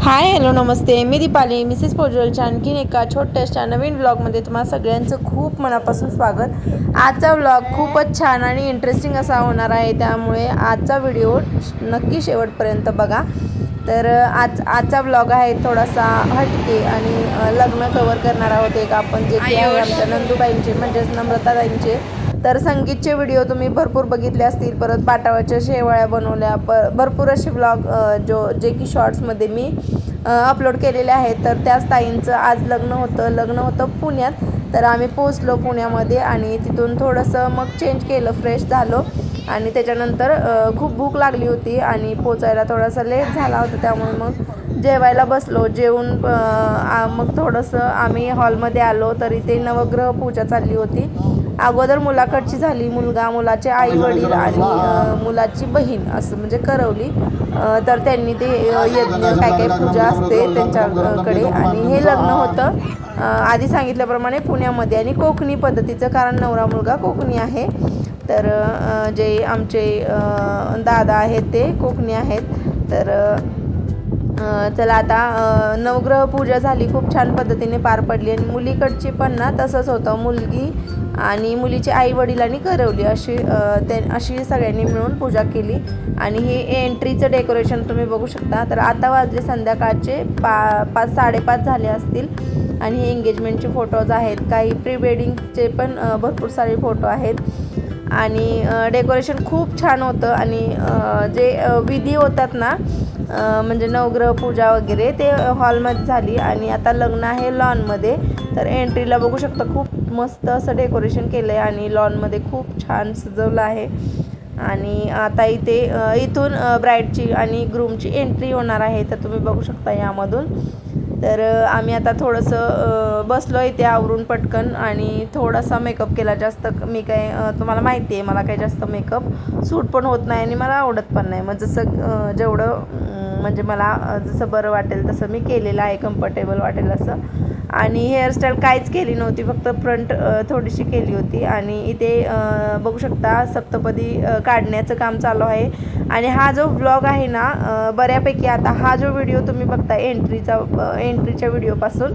Hi hello नमस्ते, मी Deepali Mrs पोजलच्या आणखीन एका छोट्याशा नवीन व्लॉगमध्ये तुम्हाला सगळ्यांचं खूप मनापासून स्वागत। आजचा व्लॉग खूपच छान आणि इंटरेस्टिंग असा होणार आहे, त्यामुळे आजचा व्हिडिओ नक्की शेवटपर्यंत बघा। तर आजचा व्लॉग आहे थोडासा हटके आणि लग्न कव्हर करणार आहोत एक आपण, जे की आहे आमच्या नंदूबाईंचे म्हणजेच नम्रताबाईंचे। तर संगीतचे व्हिडिओ तुम्ही भरपूर बघितले असतील, परत पाटावरच्या शेवाळ्या बनवल्या, भरपूर असे व्लॉग जे की शॉर्ट्समध्ये मी अपलोड केलेले आहेत। तर त्याच ताईंचं आज लग्न होतं पुण्यात। तर आम्ही पोचलो पुण्यामध्ये आणि तिथून थोडंसं मग चेंज केलं, फ्रेश झालो आणि त्याच्यानंतर खूप भूक लागली होती आणि पोचायला थोडासा लेट झाला होता, त्यामुळे मग जेवायला बसलो। जेवून मग थोडंसं आम्ही हॉलमध्ये आलो, तर इथे नवग्रह पूजा चालली होती। अगोदर मुलाकडची झाली, मुलाचे आई वडील आणि मुलाची बहीण असं म्हणजे करवली। तर त्यांनी ते यज्ञ काय पूजा असते त्यांच्याकडे, आणि हे लग्न होतं आधी सांगितल्याप्रमाणे पुण्यामध्ये आणि कोकणी पद्धतीचं, कारण नवरा मुलगा कोकणी आहे। तर जे आमचे दादा आहेत ते कोकणी आहेत। तर चला आता नवग्रह पूजा झाली, खूप छान पद्धतीने पार पडली आणि मुलीकडची पण ना तसंच होतं, मुलगी आणि मुलीचे आई वडिलांनी करवली अशी सगळ्यांनी मिळून पूजा केली। आणि हे एंट्रीचं डेकोरेशन तुम्ही बघू शकता। तर आता वाजले संध्याकाळचे 5-5:30 झाले असतील आणि हे एंगेजमेंटचे फोटोज आहेत, काही प्री वेडिंगचे पण भरपूर सारे फोटो आहेत आणि डेकोरेशन खूप छान होतं। आणि जे विधी होतात ना म्हणजे नवग्रह पूजा वगैरे ते हॉलमध्ये झाली आणि आता लग्न आहे लॉनमध्ये। तर एंट्रीला बघू शकता खूप मस्त असं डेकोरेशन केलं आहे आणि लॉनमध्ये खूप छान सजवलं आहे। आणि आता इथून ब्राईडची आणि ग्रूमची एंट्री होणार आहे, तर तुम्ही बघू शकता यामधून। तर आम्ही आता थोडंसं बसलो इथे आवरून पटकन आणि थोडासा मेकअप केला। जास्त मी तुम्हाला माहिती आहे मला काही जास्त मेकअप सूट पण होत नाही आणि मला आवडत पण नाही, मग जसं जेवढं म्हणजे मला जसं बरं वाटेल तसं मी केलेलं आहे, कम्फर्टेबल वाटेल असं। आणि हेअरस्टाईल काहीच केली नव्हती, फक्त फ्रंट थोडीशी केली होती। आणि इथे बघू शकता सप्तपदी काढण्याचं काम चालू आहे। आणि हा जो व्लॉग आहे ना बऱ्यापैकी आता हा जो व्हिडिओ तुम्ही बघता एंट्रीच्या व्हिडिओपासून,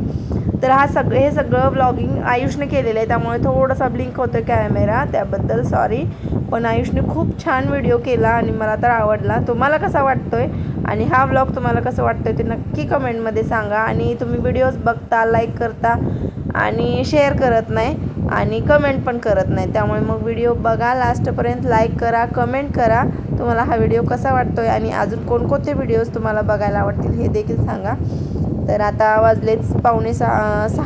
तर हे सगळं व्लॉगिंग आयुषने केलेलं आहे, त्यामुळे थोडासा ब्लिंक होतो कॅमेरा, त्याबद्दल सॉरी। पण आयुषने खूप छान व्हिडिओ केला आणि मला तर आवडला। तुम्हाला कसा वाटतोय आणि हा व्लॉग तुम्हाला कसं वाटतोय ते नक्की कमेंटमध्ये सांगा। आणि तुम्ही व्हिडिओज बघता, लाईक करता आणि शेअर करत नाही आणि कमेंट पण करत नाही, त्यामुळे मग व्हिडिओ बघा लास्टपर्यंत, लाईक करा, कमेंट करा तुम्हाला हा व्हिडिओ कसा वाटतोय आणि अजून कोणकोणते व्हिडिओज तुम्हाला बघायला आवडतील हे देखील सांगा। तर आता वाजलेच 5:45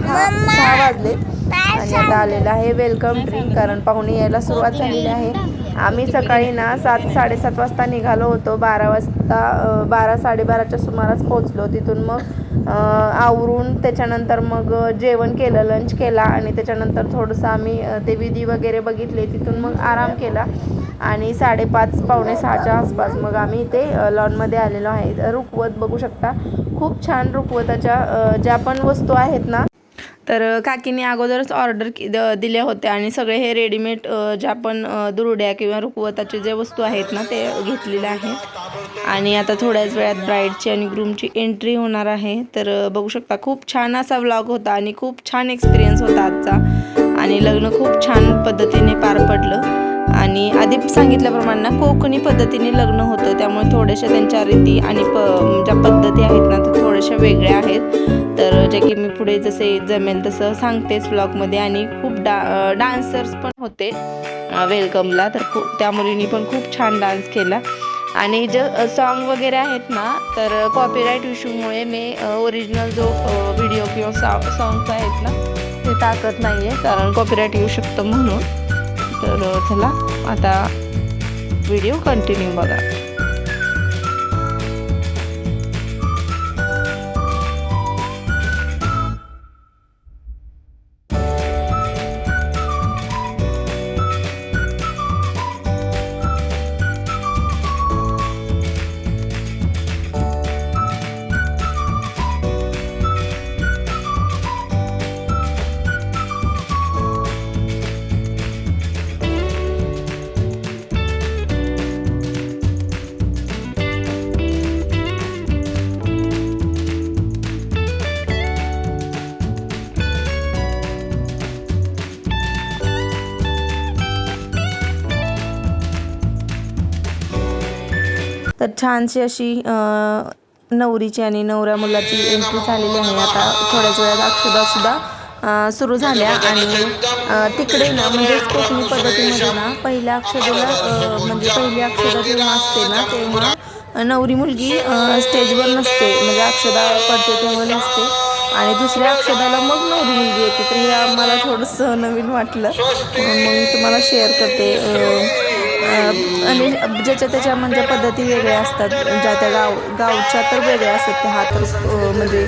वाजलेत आणि आता आलेलं आहे वेलकम ड्रिंक, कारण पाहुणे यायला सुरुवात झालेली आहे। आम्ही सकाळी ना 7-7:30 वाजता निघालो होतो, 12-12:30च्या सुमारास पोचलो। तिथून मग आवरून त्याच्यानंतर मग जेवण केलं, लंच केला आणि त्याच्यानंतर थोडंसं आम्ही ते विधी वगैरे बघितले, तिथून मग आराम केला आणि 5:30-5:45च्या आसपास मग आम्ही इथे लॉनमध्ये आलेलो आहे। रुखवत बघू शकता, खूप छान रुखवताच्या ज्या पण वस्तू आहेत ना, तर काकीने अगोदरच ऑर्डर दिल्या होत्या आणि सगळे हे रेडीमेड ज्या पण दुरड्या किंवा रुखवताचे जे वस्तू आहेत ना ते घेतलेल्या आहेत। आणि आता थोड्याच वेळात ब्राईडची आणि ग्रूमची एंट्री होणार आहे। तर बघू शकता खूप छान असा व्लॉग होता आणि खूप छान एक्सपिरियन्स होता आजचा आणि लग्न खूप छान पद्धतीने पार पडलं। आणि आधी सांगितल्याप्रमाणे ना कोकणी पद्धतीने लग्न होतं, त्यामुळे थोड्याशा त्यांच्या रीती आणि ज्या पद्धती आहेत ना त्या थोड्याशा वेगळ्या आहेत। तर जे की मी पुढे जसे जमेल तसं सांगतेच व्लॉगमध्ये। आणि खूप डान्सर्स पण होते वेलकमला, तर त्या मुलींनी पण खूप छान डान्स केला। आणि जे सॉन्ग वगैरे आहेत ना, तर कॉपीराईट इश्यूमुळे मी ओरिजिनल जो व्हिडिओ किंवा सॉंग्स आहेत ना ते टाकत नाही आहे, कारण कॉपीराईट येऊ शकतं म्हणून। तर चला आता व्हिडिओ कंटिन्यू बघा। तर छानशी अशी नवरीची आणि नवऱ्या मुलाची एंट्री झालेली आहे. आता थोड्याच वेळात अक्षदासुद्धा सुरू झाल्या आणि तिकडे ना म्हणजेच कोकणी पद्धतीमध्ये ना पहिल्या अक्षदेला म्हणजे पहिली अक्षदा जेव्हा असते ना तेव्हा नवरी मुलगी स्टेजवर नसते, म्हणजे अक्षदा पडते तेव्हा नसते आणि दुसऱ्या अक्षदाला मग नवरी मुलगी येते. तर हे आम्हाला थोडंसं नवीन वाटलं म्हणून मग तुम्हाला शेअर करते. आणि ज्याच्या त्याच्या म्हणजे पद्धती वेगळ्या असतात, ज्या त्या गावच्या तर वेगळ्या असतात. हा तर म्हणजे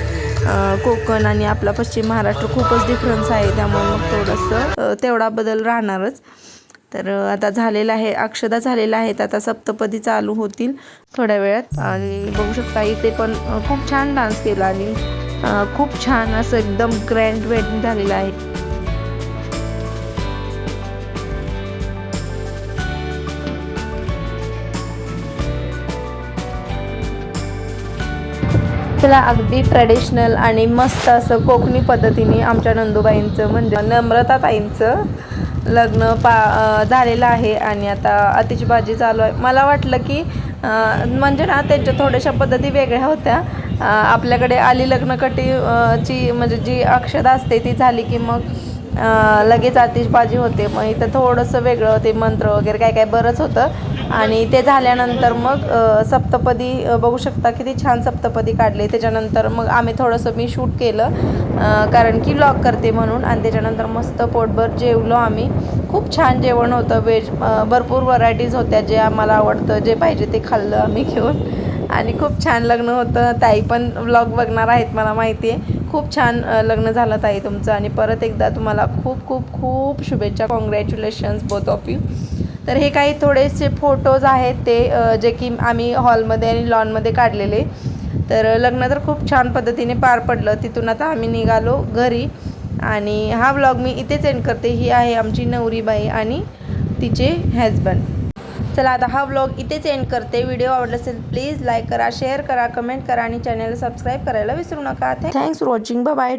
कोकण आणि आपला पश्चिम महाराष्ट्र खूपच डिफरन्स आहे, त्यामुळे मग थोडंसं तेवढा बदल राहणारच. तर आता झालेलं आहे, अक्षदा झालेल्या आहेत, आता सप्तपदी चालू होतील थोड्या वेळात. आणि बघू शकता इथे पण खूप छान डान्स केला आणि खूप छान असं एकदम ग्रँड वेडिंग झालेलं आहे. चला, अगदी ट्रेडिशनल आणि मस्त असं कोकणी पद्धतीने आमच्या नंदूबाईंचं म्हणजे नम्रताताईंचं लग्न झालेलं आहे आणि आता आतिषबाजी चालू आहे. मला वाटलं की म्हणजे ना त्यांच्या थोड्याशा पद्धती वेगळ्या होत्या. आपल्याकडे आली लग्नकटी ची म्हणजे जी अक्षदा असते ती झाली की मग लगेच आतिषबाजी होते. मग इथं थोडंसं वेगळं, ते मंत्र वगैरे काय काय बरंच होतं आणि ते झाल्यानंतर मग सप्तपदी बघू शकता किती छान सप्तपदी काढले. त्याच्यानंतर मग आम्ही थोडंसं मी शूट केलं कारण की व्लॉग करते म्हणून, आणि त्याच्यानंतर मस्त पोटभर जेवलो आम्ही. खूप छान जेवण होतं, व्हेज भरपूर व्हरायटीज होत्या, जे आम्हाला आवडतं जे पाहिजे ते खाल्लं आम्ही घेऊन. आणि खूप छान लग्न होतं. ताई पण व्लॉग बघणार आहेत मला माहिती आहे. खूप छान लग्न झालं ताई तुमचं, आणि परत एकदा तुम्हाला खूप खूप खूप शुभेच्छा. Congratulations both of you. तर हे काही थोडेसे फोटोज आहेत ते जे की आम्ही हॉलमध्ये आणि लॉनमध्ये काढलेले. तर लग्न तर खूप छान पद्धतीने पार पडलं. तिथून आता आम्ही निघालो घरी आणि हा व्लॉग मी इथेच एंड करते. ही आहे आमची नवरीबाई आणि तिचे हजबंड. चला, आता हा व्लॉग इथेच एंड करते. व्हिडिओ आवडला असेल प्लीज लाईक करा, शेअर करा, कमेंट करा आणि चॅनलला सबस्क्राईब करायला विसरू नका. Thanks for watching. Bye bye.